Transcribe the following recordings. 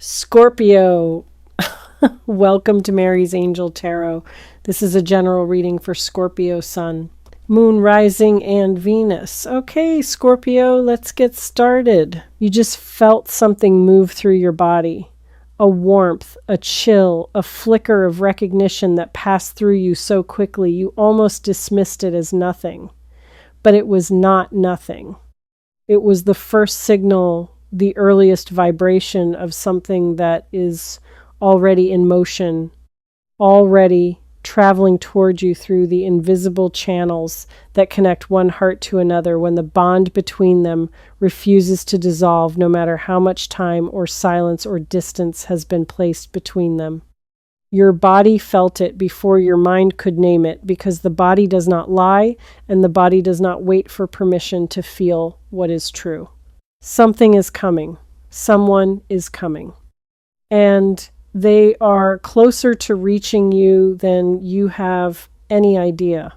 Scorpio, welcome to Mary's Angel Tarot. This is a general reading for Scorpio Sun, Moon, Rising, and Venus. Okay, Scorpio, let's get started. You just felt something move through your body. A warmth, a chill, a flicker of recognition that passed through you so quickly you almost dismissed it as nothing. But it was not nothing. It was the first signal, the earliest vibration of something that is already in motion, already traveling toward you through the invisible channels that connect one heart to another when the bond between them refuses to dissolve no matter how much time or silence or distance has been placed between them. Your body felt it before your mind could name it, because the body does not lie and the body does not wait for permission to feel what is true. Something is coming. Someone is coming. And they are closer to reaching you than you have any idea.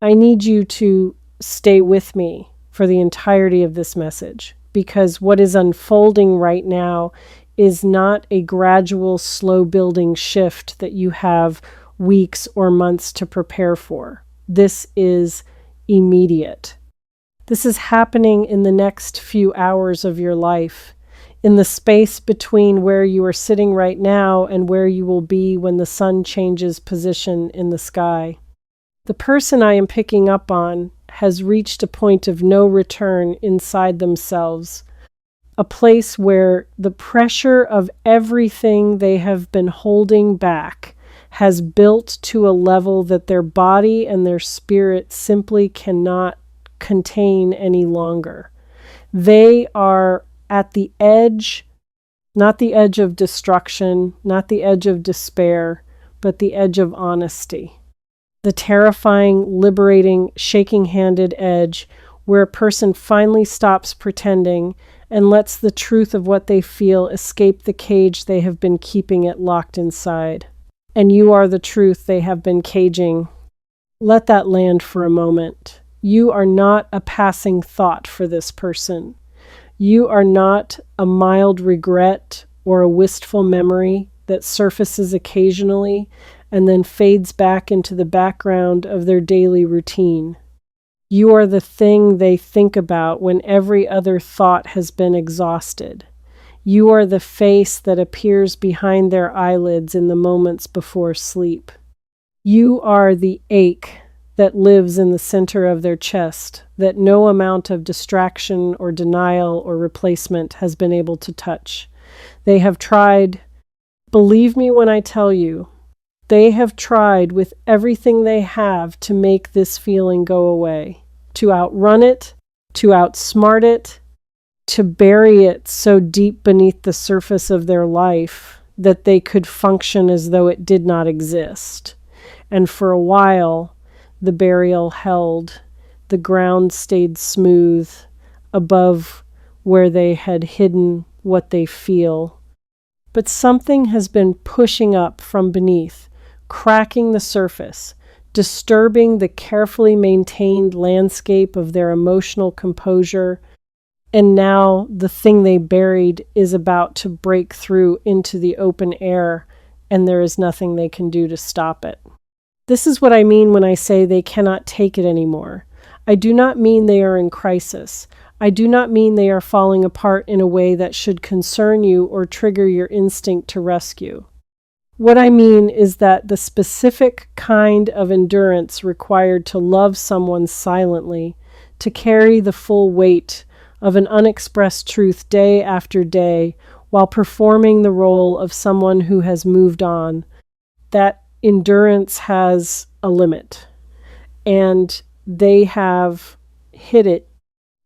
I need you to stay with me for the entirety of this message, because what is unfolding right now is not a gradual, slow building shift that you have weeks or months to prepare for. This is immediate. This is happening in the next few hours of your life, in the space between where you are sitting right now and where you will be when the sun changes position in the sky. The person I am picking up on has reached a point of no return inside themselves, a place where the pressure of everything they have been holding back has built to a level that their body and their spirit simply cannot contain any longer. They are at the edge, not the edge of destruction, not the edge of despair, but the edge of honesty. The terrifying, liberating, shaking-handed edge where a person finally stops pretending and lets the truth of what they feel escape the cage they have been keeping it locked inside. And you are the truth they have been caging. Let that land for a moment. You are not a passing thought for this person. You are not a mild regret or a wistful memory that surfaces occasionally and then fades back into the background of their daily routine. You are the thing they think about when every other thought has been exhausted. You are the face that appears behind their eyelids in the moments before sleep. You are the ache that lives in the center of their chest, that no amount of distraction or denial or replacement has been able to touch. They have tried, believe me when I tell you, they have tried with everything they have to make this feeling go away, to outrun it, to outsmart it, to bury it so deep beneath the surface of their life that they could function as though it did not exist. And for a while, the burial held, the ground stayed smooth above where they had hidden what they feel. But something has been pushing up from beneath, cracking the surface, disturbing the carefully maintained landscape of their emotional composure, and now the thing they buried is about to break through into the open air, and there is nothing they can do to stop it. This is what I mean when I say they cannot take it anymore. I do not mean they are in crisis. I do not mean they are falling apart in a way that should concern you or trigger your instinct to rescue. What I mean is that the specific kind of endurance required to love someone silently, to carry the full weight of an unexpressed truth day after day while performing the role of someone who has moved on, that endurance has a limit, and they have hit it.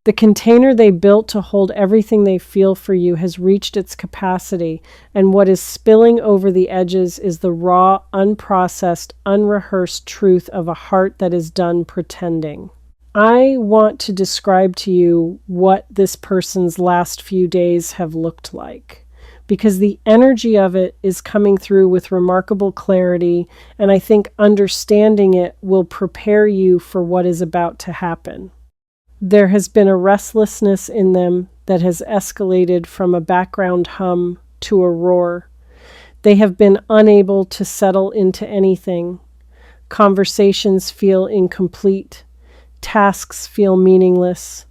The container they built to hold everything they feel for you has reached its capacity, and what is spilling over the edges is the raw, unprocessed, unrehearsed truth of a heart that is done pretending. I want to describe to you what this person's last few days have looked like, because the energy of it is coming through with remarkable clarity, and I think understanding it will prepare you for what is about to happen. There has been a restlessness in them that has escalated from a background hum to a roar. They have been unable to settle into anything. Conversations feel incomplete. Tasks feel meaningless.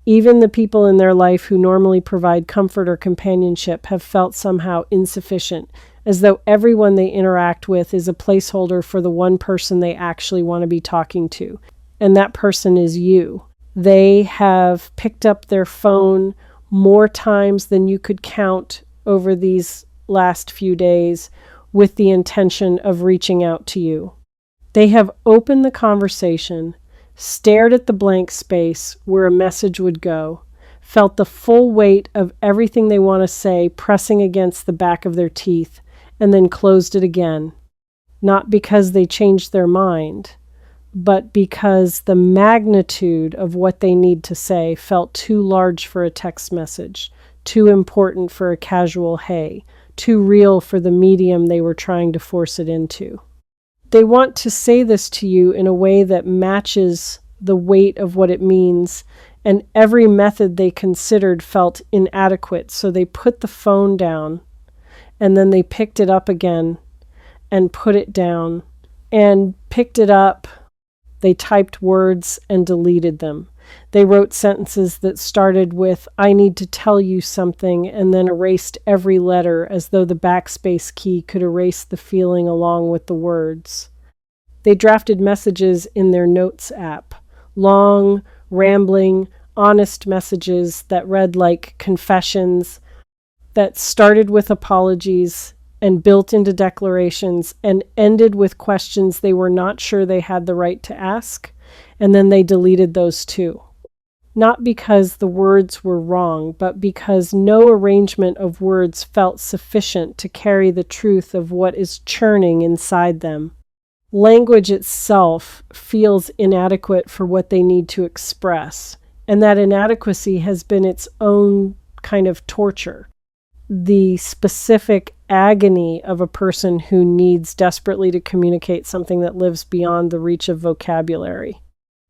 Even the people in their life who normally provide comfort or companionship have felt somehow insufficient, as though everyone they interact with is a placeholder for the one person they actually want to be talking to. And that person is you. They have picked up their phone more times than you could count over these last few days with the intention of reaching out to you. They have opened the conversation, stared at the blank space where a message would go, felt the full weight of everything they want to say pressing against the back of their teeth, and then closed it again. Not because they changed their mind, but because the magnitude of what they need to say felt too large for a text message, too important for a casual hey, too real for the medium they were trying to force it into. They want to say this to you in a way that matches the weight of what it means, and every method they considered felt inadequate, so they put the phone down, and then they picked it up again, and put it down, and picked it up. They typed words and deleted them. They wrote sentences that started with, "I need to tell you something," and then erased every letter as though the backspace key could erase the feeling along with the words. They drafted messages in their notes app, long, rambling, honest messages that read like confessions, that started with apologies and built into declarations and ended with questions they were not sure they had the right to ask, and then they deleted those too. Not because the words were wrong, but because no arrangement of words felt sufficient to carry the truth of what is churning inside them. Language itself feels inadequate for what they need to express, and that inadequacy has been its own kind of torture. The specific agony of a person who needs desperately to communicate something that lives beyond the reach of vocabulary.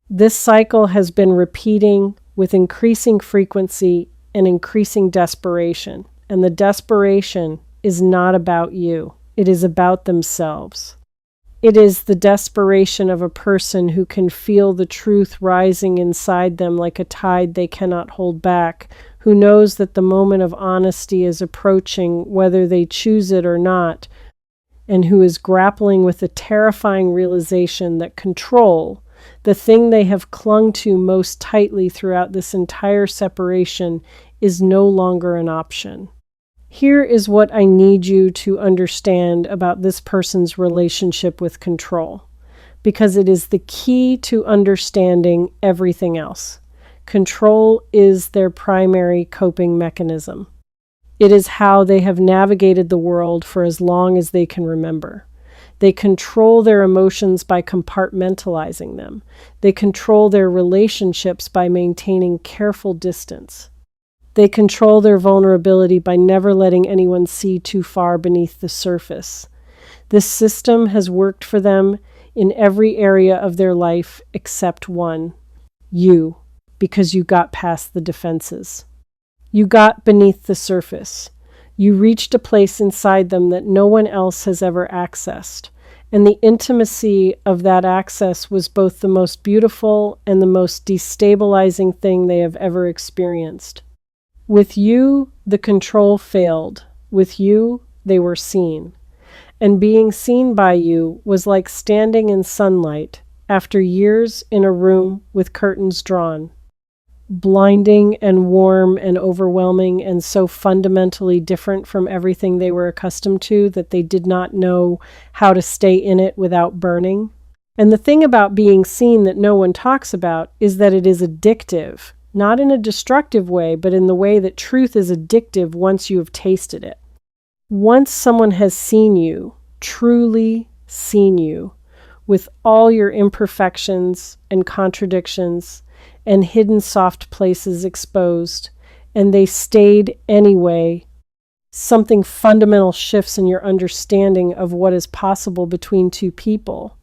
This cycle has been repeating with increasing frequency and increasing desperation, and the desperation is not about you. It is about themselves. It is the desperation of a person who can feel the truth rising inside them like a tide they cannot hold back, who knows that the moment of honesty is approaching whether they choose it or not, and who is grappling with the terrifying realization that control, the thing they have clung to most tightly throughout this entire separation, is no longer an option. Here is what I need you to understand about this person's relationship with control, because it is the key to understanding everything else. Control is their primary coping mechanism. It is how they have navigated the world for as long as they can remember. They control their emotions by compartmentalizing them. They control their relationships by maintaining careful distance. They control their vulnerability by never letting anyone see too far beneath the surface. This system has worked for them in every area of their life except one: you, because you got past the defenses. You got beneath the surface. You reached a place inside them that no one else has ever accessed. And the intimacy of that access was both the most beautiful and the most destabilizing thing they have ever experienced. With you, the control failed. With you, they were seen. And being seen by you was like standing in sunlight after years in a room with curtains drawn. Blinding and warm and overwhelming and so fundamentally different from everything they were accustomed to that they did not know how to stay in it without burning. And the thing about being seen that no one talks about is that it is addictive, not in a destructive way, but in the way that truth is addictive once you have tasted it. Once someone has seen you, truly seen you, with all your imperfections and contradictions and hidden soft places exposed, and they stayed anyway, something fundamental shifts in your understanding of what is possible between two people.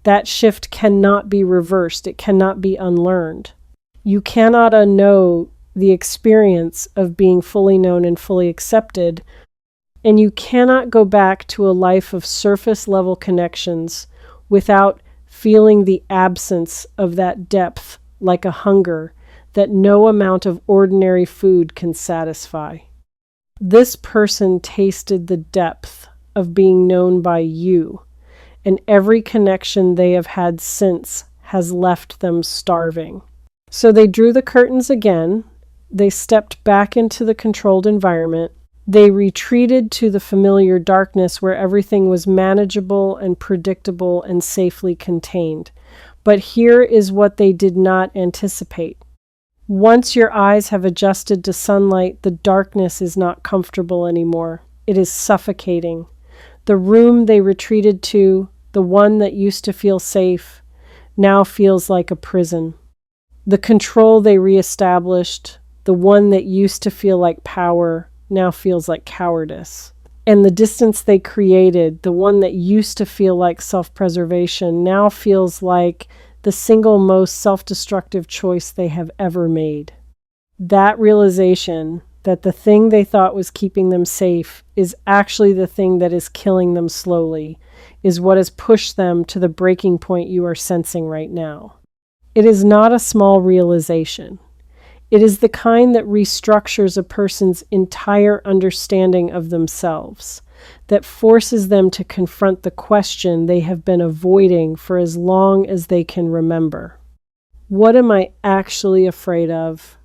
That shift cannot be reversed. It cannot be unlearned. You cannot unknow the experience of being fully known and fully accepted And you cannot go back to a life of surface level connections without feeling the absence of that depth, like a hunger that no amount of ordinary food can satisfy. This person tasted the depth of being known by you, and every connection they have had since has left them starving. So they drew the curtains again, they stepped back into the controlled environment, they retreated to the familiar darkness where everything was manageable and predictable and safely contained. But here is what they did not anticipate. Once your eyes have adjusted to sunlight, the darkness is not comfortable anymore. It is suffocating. The room they retreated to, the one that used to feel safe, now feels like a prison. The control they reestablished, the one that used to feel like power, now feels like cowardice. And the distance they created, the one that used to feel like self-preservation, now feels like the single most self-destructive choice they have ever made. That realization that the thing they thought was keeping them safe is actually the thing that is killing them slowly, is what has pushed them to the breaking point you are sensing right now. It is not a small realization. It is the kind that restructures a person's entire understanding of themselves, that forces them to confront the question they have been avoiding for as long as they can remember. What am I actually afraid of?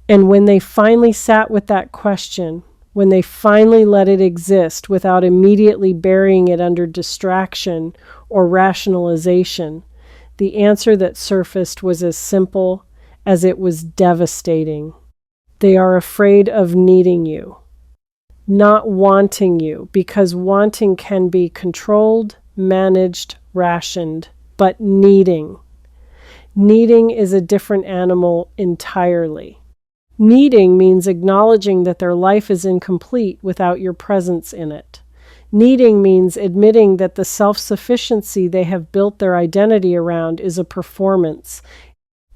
And when they finally sat with that question, when they finally let it exist without immediately burying it under distraction or rationalization, the answer that surfaced was as simple as it was devastating. They are afraid of needing you, not wanting you, because wanting can be controlled, managed, rationed, but needing. Needing is a different animal entirely. Needing means acknowledging that their life is incomplete without your presence in it. Needing means admitting that the self-sufficiency they have built their identity around is a performance,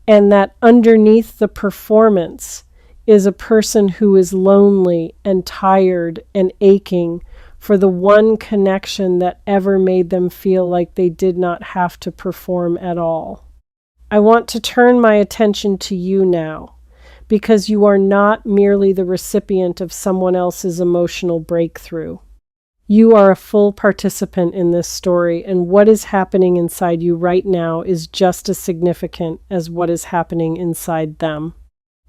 and that underneath the performance is a person who is lonely and tired and aching for the one connection that ever made them feel like they did not have to perform at all. I want to turn my attention to you now, because you are not merely the recipient of someone else's emotional breakthrough. You are a full participant in this story, and what is happening inside you right now is just as significant as what is happening inside them.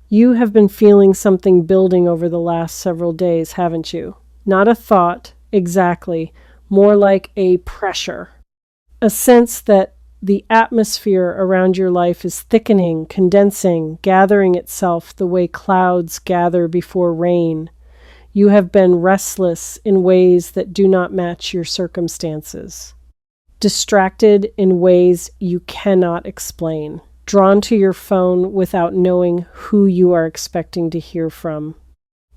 You have been feeling something building over the last several days, haven't you? Not a thought, exactly, more like a pressure. A sense that the atmosphere around your life is thickening, condensing, gathering itself the way clouds gather before rain. You have been restless in ways that do not match your circumstances. Distracted in ways you cannot explain. Drawn to your phone without knowing who you are expecting to hear from.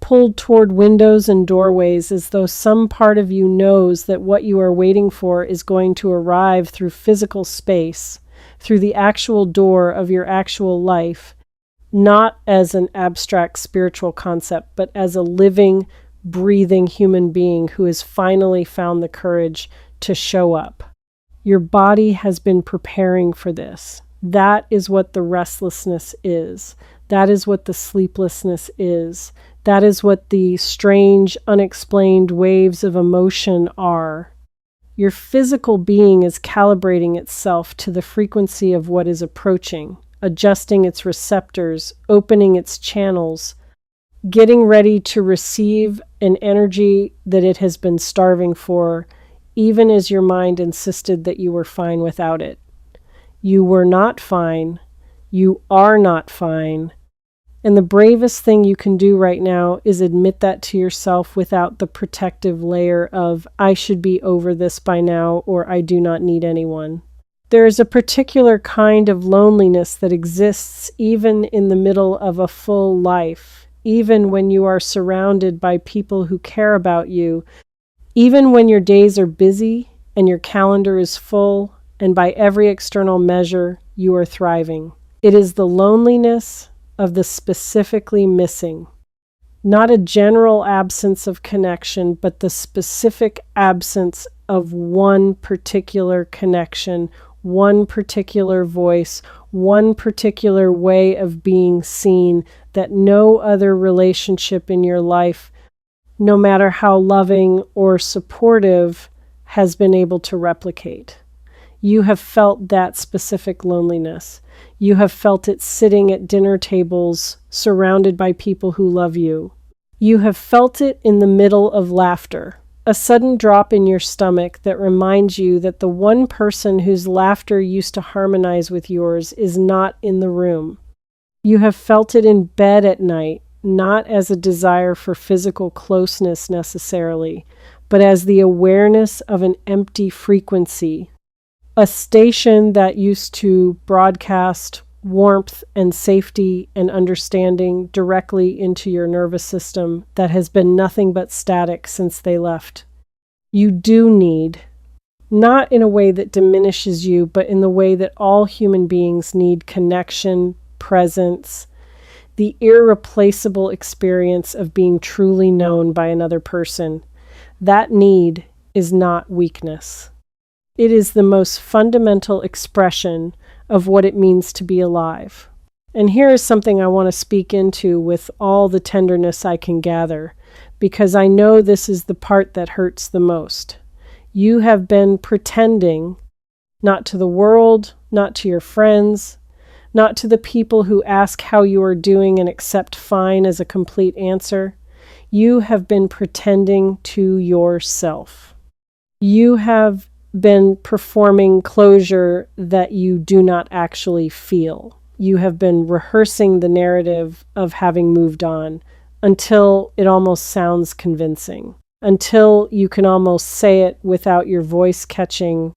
Pulled toward windows and doorways as though some part of you knows that what you are waiting for is going to arrive through physical space, through the actual door of your actual life, not as an abstract spiritual concept, but as a living, breathing human being who has finally found the courage to show up. Your body has been preparing for this. That is what the restlessness is. That is what the sleeplessness is. That is what the strange, unexplained waves of emotion are. Your physical being is calibrating itself to the frequency of what is approaching, adjusting its receptors, opening its channels, getting ready to receive an energy that it has been starving for, even as your mind insisted that you were fine without it. You were not fine. You are not fine. And the bravest thing you can do right now is admit that to yourself without the protective layer of, I should be over this by now, or I do not need anyone. There is a particular kind of loneliness that exists even in the middle of a full life, even when you are surrounded by people who care about you, even when your days are busy and your calendar is full, and by every external measure, you are thriving. It is the loneliness of the specifically missing. Not a general absence of connection, but the specific absence of one particular connection, one particular voice, one particular way of being seen that no other relationship in your life, no matter how loving or supportive, has been able to replicate. You have felt that specific loneliness. You have felt it sitting at dinner tables surrounded by people who love you. You have felt it in the middle of laughter, a sudden drop in your stomach that reminds you that the one person whose laughter used to harmonize with yours is not in the room. You have felt it in bed at night, not as a desire for physical closeness necessarily, but as the awareness of an empty frequency, a station that used to broadcast warmth and safety and understanding directly into your nervous system that has been nothing but static since they left. You do need, not in a way that diminishes you, but in the way that all human beings need connection, presence, the irreplaceable experience of being truly known by another person. That need is not weakness. It is the most fundamental expression of what it means to be alive. And here is something I want to speak into with all the tenderness I can gather, because I know this is the part that hurts the most. You have been pretending, not to the world, not to your friends, not to the people who ask how you are doing and accept fine as a complete answer. You have been pretending to yourself. You have been performing closure that you do not actually feel. You have been rehearsing the narrative of having moved on until it almost sounds convincing, until you can almost say it without your voice catching,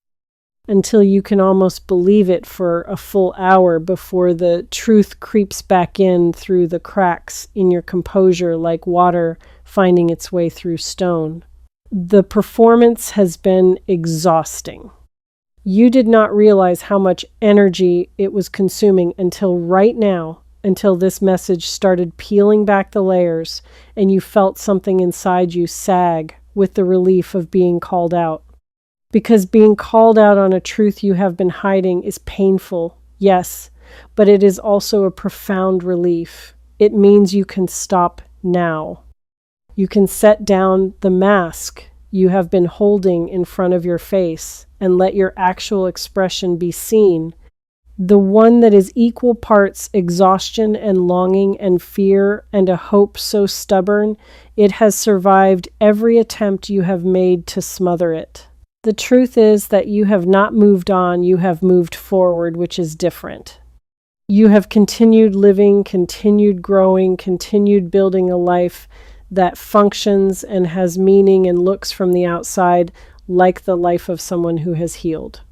until you can almost believe it for a full hour before the truth creeps back in through the cracks in your composure like water finding its way through stone. The performance has been exhausting. You did not realize how much energy it was consuming until right now, until this message started peeling back the layers and you felt something inside you sag with the relief of being called out. Because being called out on a truth you have been hiding is painful, yes, but it is also a profound relief. It means you can stop now. You can set down the mask you have been holding in front of your face and let your actual expression be seen, the one that is equal parts exhaustion and longing and fear and a hope so stubborn it has survived every attempt you have made to smother it. The truth is that you have not moved on, you have moved forward, which is different. You have continued living, continued growing, continued building a life that functions and has meaning and looks from the outside like the life of someone who has healed.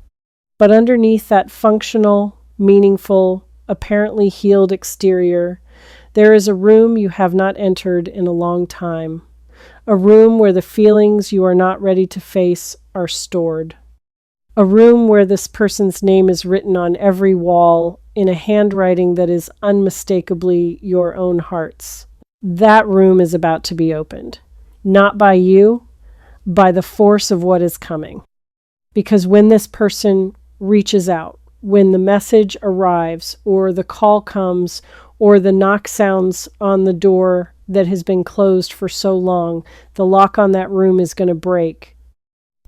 But underneath that functional, meaningful, apparently healed exterior, there is a room you have not entered in a long time. A room where the feelings you are not ready to face are stored. A room where this person's name is written on every wall in a handwriting that is unmistakably your own heart's. That room is about to be opened. Not by you, by the force of what is coming. Because when this person reaches out, when the message arrives, or the call comes, or the knock sounds on the door that has been closed for so long, the lock on that room is going to break.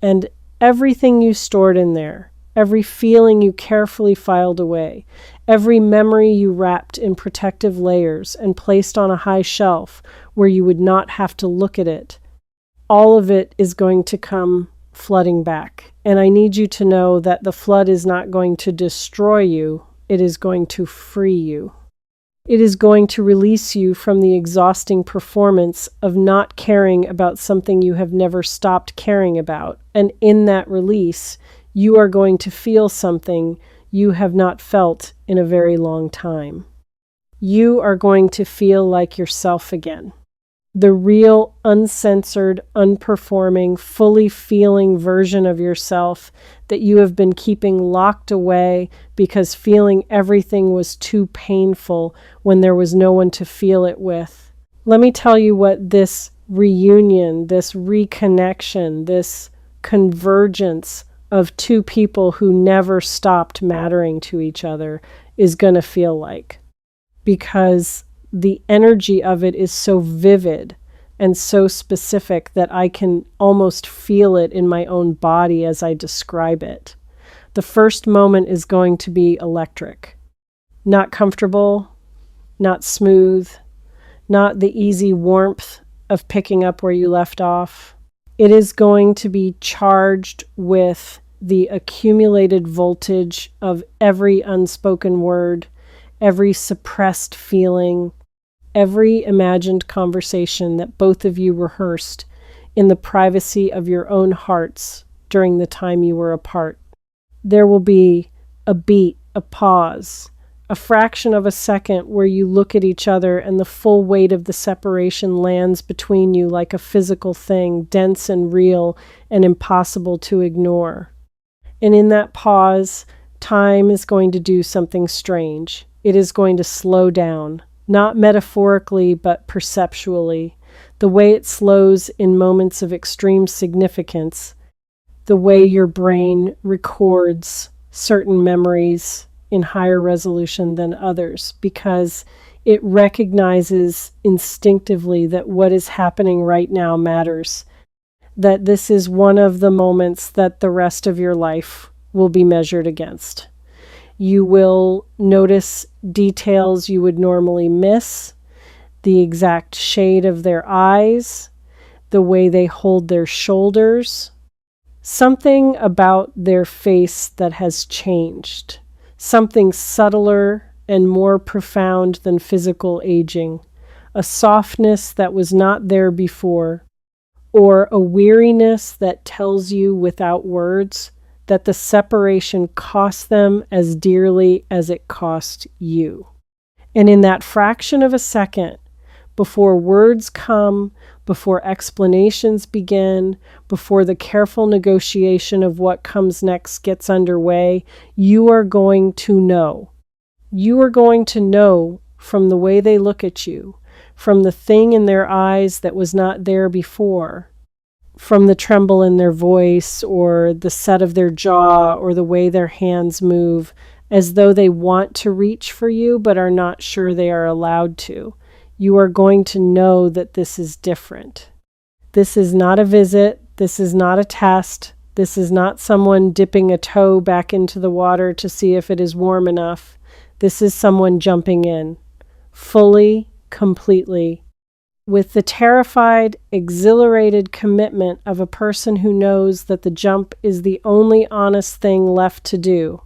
And everything you stored in there, every feeling you carefully filed away, every memory you wrapped in protective layers and placed on a high shelf where you would not have to look at it, all of it is going to come flooding back. And I need you to know that the flood is not going to destroy you, it is going to free you. It is going to release you from the exhausting performance of not caring about something you have never stopped caring about. And in that release, you are going to feel something you have not felt in a very long time. You are going to feel like yourself again. The real, uncensored, unperforming, fully feeling version of yourself that you have been keeping locked away because feeling everything was too painful when there was no one to feel it with. Let me tell you what this reunion, this reconnection, this convergence of two people who never stopped mattering to each other is going to feel like. Because the energy of it is so vivid and so specific that I can almost feel it in my own body as I describe it. The first moment is going to be electric. Not comfortable, not smooth, not the easy warmth of picking up where you left off. It is going to be charged with the accumulated voltage of every unspoken word, every suppressed feeling, every imagined conversation that both of you rehearsed in the privacy of your own hearts during the time you were apart. There will be a beat, a pause, a fraction of a second where you look at each other and the full weight of the separation lands between you like a physical thing, dense and real and impossible to ignore. And in that pause, time is going to do something strange. It is going to slow down, not metaphorically, but perceptually. The way it slows in moments of extreme significance, the way your brain records certain memories in higher resolution than others, because it recognizes instinctively that what is happening right now matters, that this is one of the moments that the rest of your life will be measured against. You will notice details you would normally miss, the exact shade of their eyes, the way they hold their shoulders, something about their face that has changed, something subtler and more profound than physical aging, a softness that was not there before, or a weariness that tells you without words that the separation cost them as dearly as it cost you. And in that fraction of a second, before words come, before explanations begin, before the careful negotiation of what comes next gets underway, you are going to know. You are going to know from the way they look at you, from the thing in their eyes that was not there before, from the tremble in their voice or the set of their jaw or the way their hands move, as though they want to reach for you but are not sure they are allowed to. You are going to know that this is different. This is not a visit. This is not a test. This is not someone dipping a toe back into the water to see if it is warm enough. This is someone jumping in, fully, completely, with the terrified, exhilarated commitment of a person who knows that the jump is the only honest thing left to do.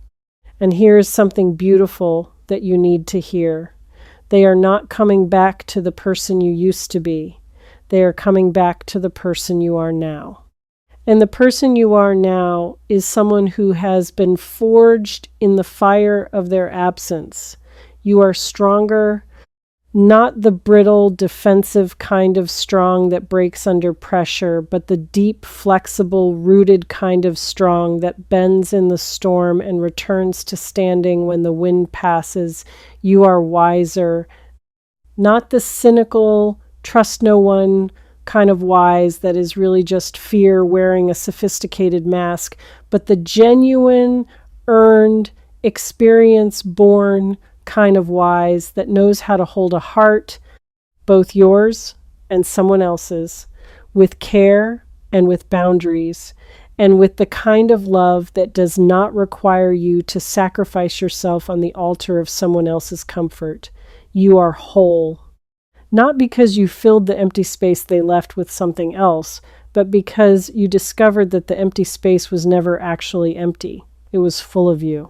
And here is something beautiful that you need to hear. They are not coming back to the person you used to be. They are coming back to the person you are now. And the person you are now is someone who has been forged in the fire of their absence. You are stronger, not the brittle, defensive kind of strong that breaks under pressure, but the deep, flexible, rooted kind of strong that bends in the storm and returns to standing when the wind passes. You are wiser, not the cynical, trust no one kind of wise that is really just fear wearing a sophisticated mask, but the genuine, earned, experience-born kind of wise that knows how to hold a heart, both yours and someone else's, with care and with boundaries, and with the kind of love that does not require you to sacrifice yourself on the altar of someone else's comfort. You are whole. Not because you filled the empty space they left with something else, but because you discovered that the empty space was never actually empty. It was full of you.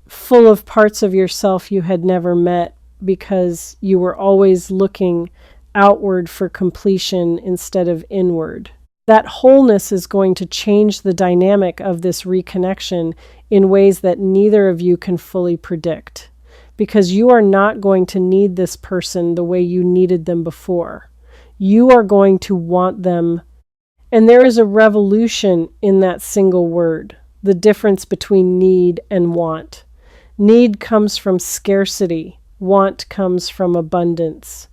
Full of parts of yourself you had never met because you were always looking outward for completion instead of inward. That wholeness is going to change the dynamic of this reconnection in ways that neither of you can fully predict, because you are not going to need this person the way you needed them before. You are going to want them, and there is a revolution in that single word, the difference between need and want. Need comes from scarcity. Want comes from abundance.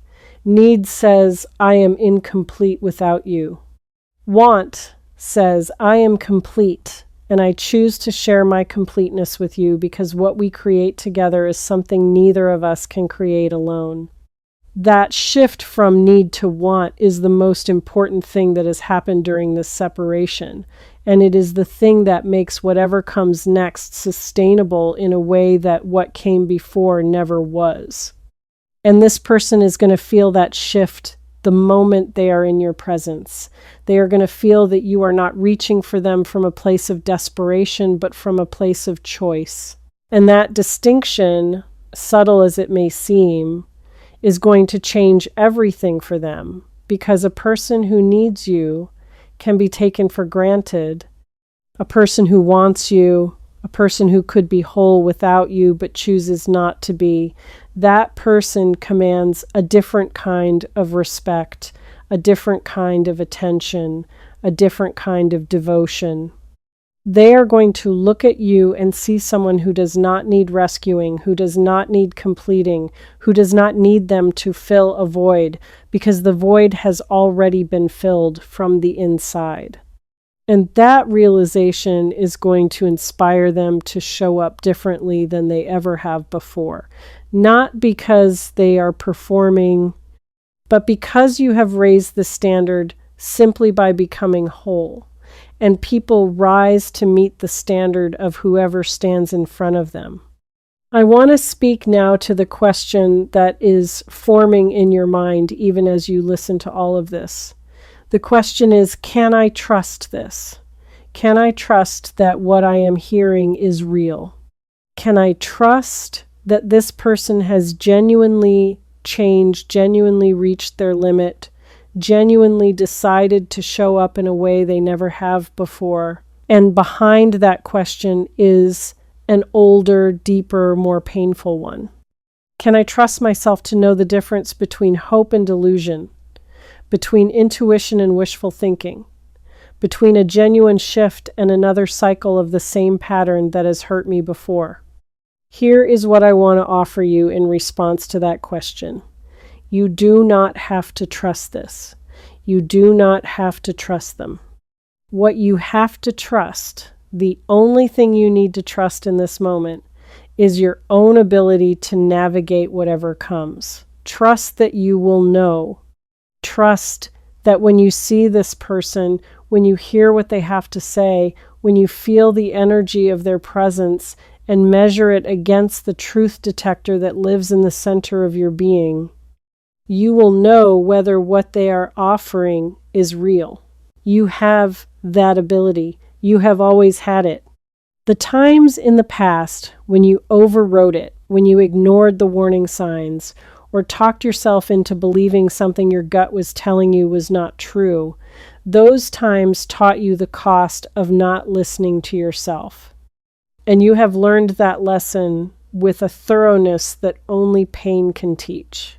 Need says, I am incomplete without you. Want says, I am complete, and I choose to share my completeness with you because what we create together is something neither of us can create alone. That shift from need to want is the most important thing that has happened during this separation, and it is the thing that makes whatever comes next sustainable in a way that what came before never was. And this person is going to feel that shift the moment they are in your presence. They are going to feel that you are not reaching for them from a place of desperation, but from a place of choice. And that distinction, subtle as it may seem, is going to change everything for them, because a person who needs you can be taken for granted. A person who wants you, a person who could be whole without you but chooses not to be, that person commands a different kind of respect, a different kind of attention, a different kind of devotion. They are going to look at you and see someone who does not need rescuing, who does not need completing, who does not need them to fill a void, because the void has already been filled from the inside. And that realization is going to inspire them to show up differently than they ever have before. Not because they are performing, but because you have raised the standard simply by becoming whole. And people rise to meet the standard of whoever stands in front of them. I want to speak now to the question that is forming in your mind even as you listen to all of this. The question is, can I trust this? Can I trust that what I am hearing is real? Can I trust that this person has genuinely changed, genuinely reached their limit, genuinely decided to show up in a way they never have before? And behind that question is an older, deeper, more painful one. Can I trust myself to know the difference between hope and delusion, between intuition and wishful thinking, between a genuine shift and another cycle of the same pattern that has hurt me before? Here is what I want to offer you in response to that question. You do not have to trust this. You do not have to trust them. What you have to trust, the only thing you need to trust in this moment, is your own ability to navigate whatever comes. Trust that you will know. Trust that when you see this person, when you hear what they have to say, when you feel the energy of their presence and measure it against the truth detector that lives in the center of your being, you will know whether what they are offering is real. You have that ability. You have always had it. The times in the past when you overrode it, when you ignored the warning signs, or talked yourself into believing something your gut was telling you was not true, those times taught you the cost of not listening to yourself. And you have learned that lesson with a thoroughness that only pain can teach.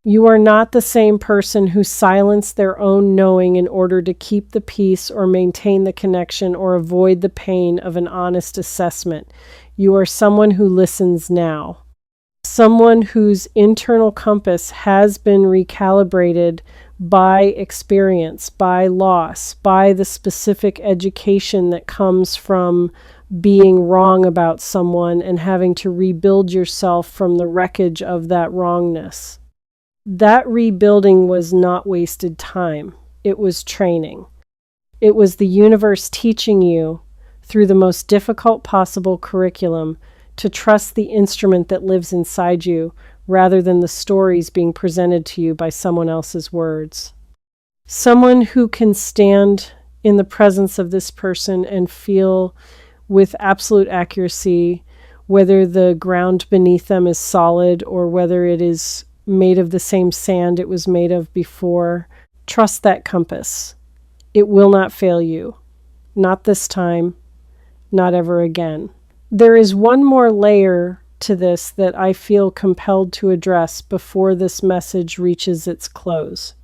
You are not the same person who silenced their own knowing in order to keep the peace or maintain the connection or avoid the pain of an honest assessment. You are someone who listens now. Someone whose internal compass has been recalibrated by experience, by loss, by the specific education that comes from being wrong about someone and having to rebuild yourself from the wreckage of that wrongness. That rebuilding was not wasted time. It was training. It was the universe teaching you, through the most difficult possible curriculum, to trust the instrument that lives inside you rather than the stories being presented to you by someone else's words. Someone who can stand in the presence of this person and feel with absolute accuracy whether the ground beneath them is solid or whether it is made of the same sand it was made of before. Trust that compass. It will not fail you. Not this time. Not ever again. There is one more layer to this that I feel compelled to address before this message reaches its close.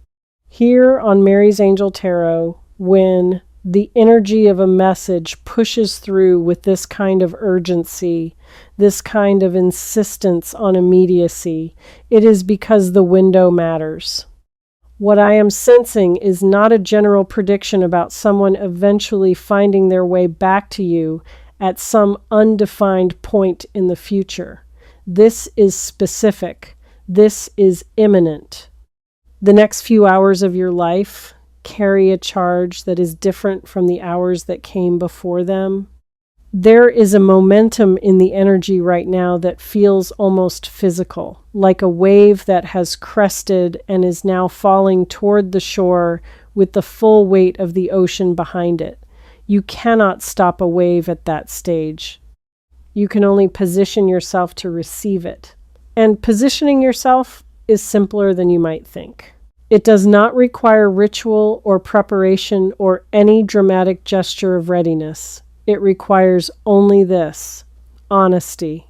Here on Mary's Angel Tarot, when The energy of a message pushes through with this kind of urgency, this kind of insistence on immediacy. It is because the window matters. What I am sensing is not a general prediction about someone eventually finding their way back to you at some undefined point in the future. This is specific. This is imminent. The next few hours of your life carry a charge that is different from the hours that came before them. There is a momentum in the energy right now that feels almost physical, like a wave that has crested and is now falling toward the shore with the full weight of the ocean behind it. You cannot stop a wave at that stage. You can only position yourself to receive it. And positioning yourself is simpler than you might think. It does not require ritual or preparation or any dramatic gesture of readiness. It requires only this: honesty.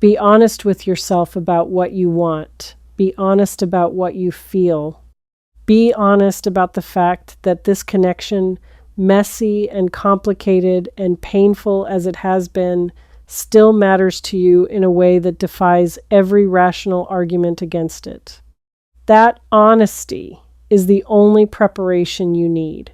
Be honest with yourself about what you want. Be honest about what you feel. Be honest about the fact that this connection, messy and complicated and painful as it has been, still matters to you in a way that defies every rational argument against it. That honesty is the only preparation you need,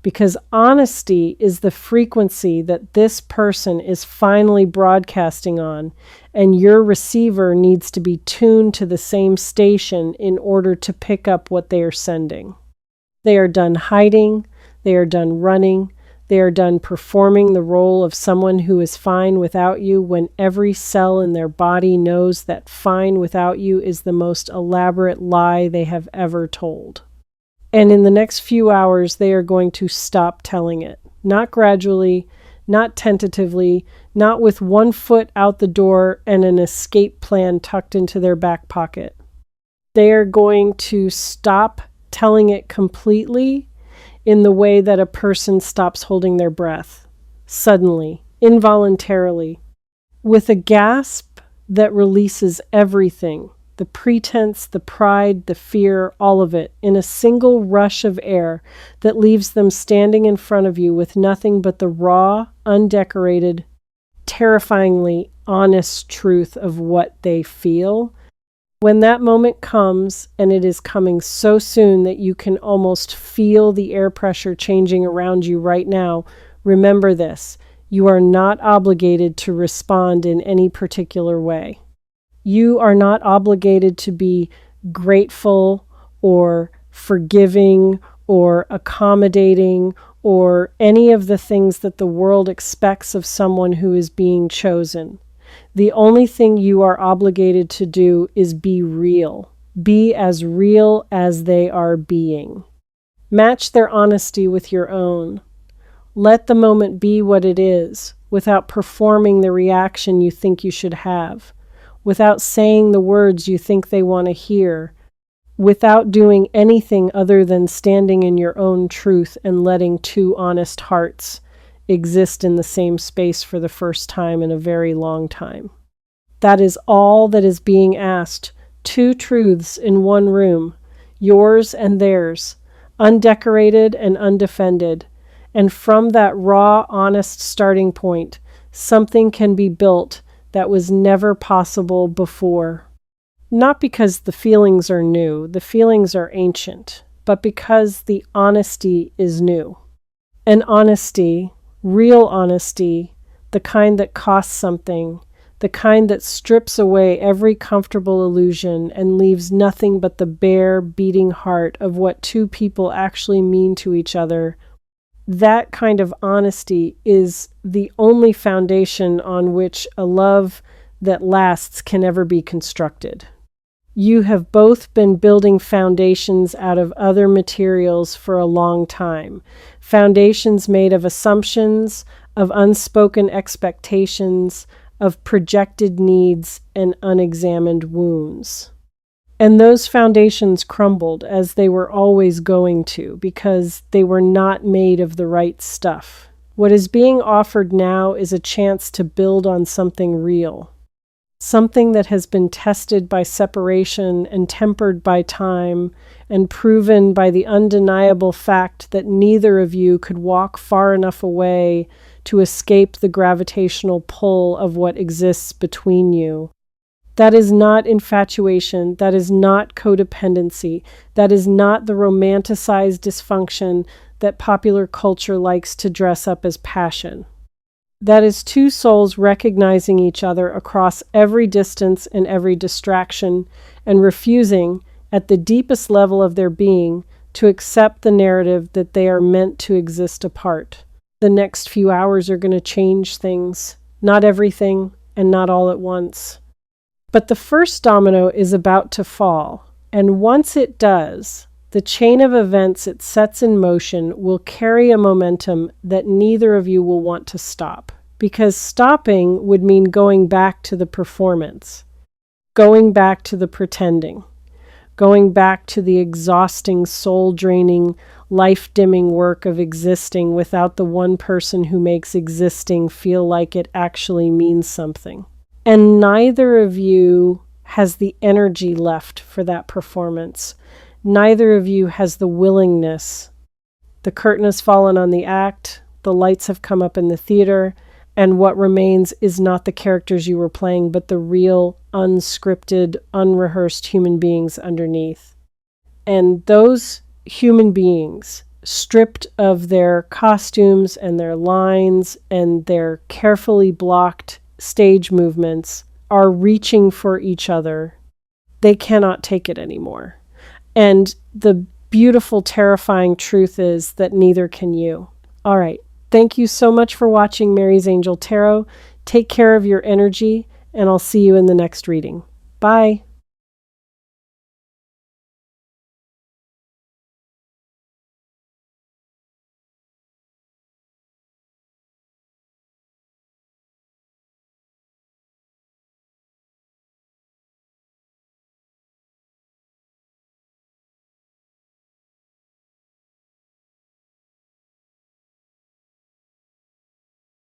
because honesty is the frequency that this person is finally broadcasting on, and your receiver needs to be tuned to the same station in order to pick up what they are sending. They are done hiding, they are done running, they are done performing the role of someone who is fine without you when every cell in their body knows that fine without you is the most elaborate lie they have ever told. And in the next few hours, they are going to stop telling it. Not gradually, not tentatively, not with one foot out the door and an escape plan tucked into their back pocket. They are going to stop telling it completely, in the way that a person stops holding their breath, suddenly, involuntarily, with a gasp that releases everything, the pretense, the pride, the fear, all of it, in a single rush of air that leaves them standing in front of you with nothing but the raw, undecorated, terrifyingly honest truth of what they feel. When that moment comes, and it is coming so soon that you can almost feel the air pressure changing around you right now, remember this: you are not obligated to respond in any particular way. You are not obligated to be grateful or forgiving or accommodating or any of the things that the world expects of someone who is being chosen. The only thing you are obligated to do is be real. Be as real as they are being. Match their honesty with your own. Let the moment be what it is, without performing the reaction you think you should have, without saying the words you think they want to hear, without doing anything other than standing in your own truth and letting two honest hearts exist in the same space for the first time in a very long time. That is all that is being asked. Two truths in one room, yours and theirs, undecorated and undefended. And from that raw, honest starting point, something can be built that was never possible before. Not because the feelings are new, the feelings are ancient, but because the honesty is new. And honesty, real honesty, the kind that costs something, the kind that strips away every comfortable illusion and leaves nothing but the bare, beating heart of what two people actually mean to each other. That kind of honesty is the only foundation on which a love that lasts can ever be constructed. You have both been building foundations out of other materials for a long time. Foundations made of assumptions, of unspoken expectations, of projected needs and unexamined wounds. And those foundations crumbled, as they were always going to, because they were not made of the right stuff. What is being offered now is a chance to build on something real. something that has been tested by separation and tempered by time and proven by the undeniable fact that neither of you could walk far enough away to escape the gravitational pull of what exists between you. That is not infatuation. That is not codependency. That is not the romanticized dysfunction that popular culture likes to dress up as passion. That is two souls recognizing each other across every distance and every distraction and refusing, at the deepest level of their being, to accept the narrative that they are meant to exist apart. The next few hours are going to change things, not everything and not all at once. But the first domino is about to fall, and once it does, the chain of events it sets in motion will carry a momentum that neither of you will want to stop, because stopping would mean going back to the performance, going back to the pretending, going back to the exhausting, soul-draining, life-dimming work of existing without the one person who makes existing feel like it actually means something. And neither of you has the energy left for that performance. Neither of you has the willingness. The curtain has fallen on the act, the lights have come up in the theater, and what remains is not the characters you were playing, but the real, unscripted, unrehearsed human beings underneath. And those human beings, stripped of their costumes and their lines and their carefully blocked stage movements, are reaching for each other. They cannot take it anymore. And the beautiful, terrifying truth is that neither can you. All right. Thank you so much for watching Mary's Angel Tarot. Take care of your energy, and I'll see you in the next reading. Bye.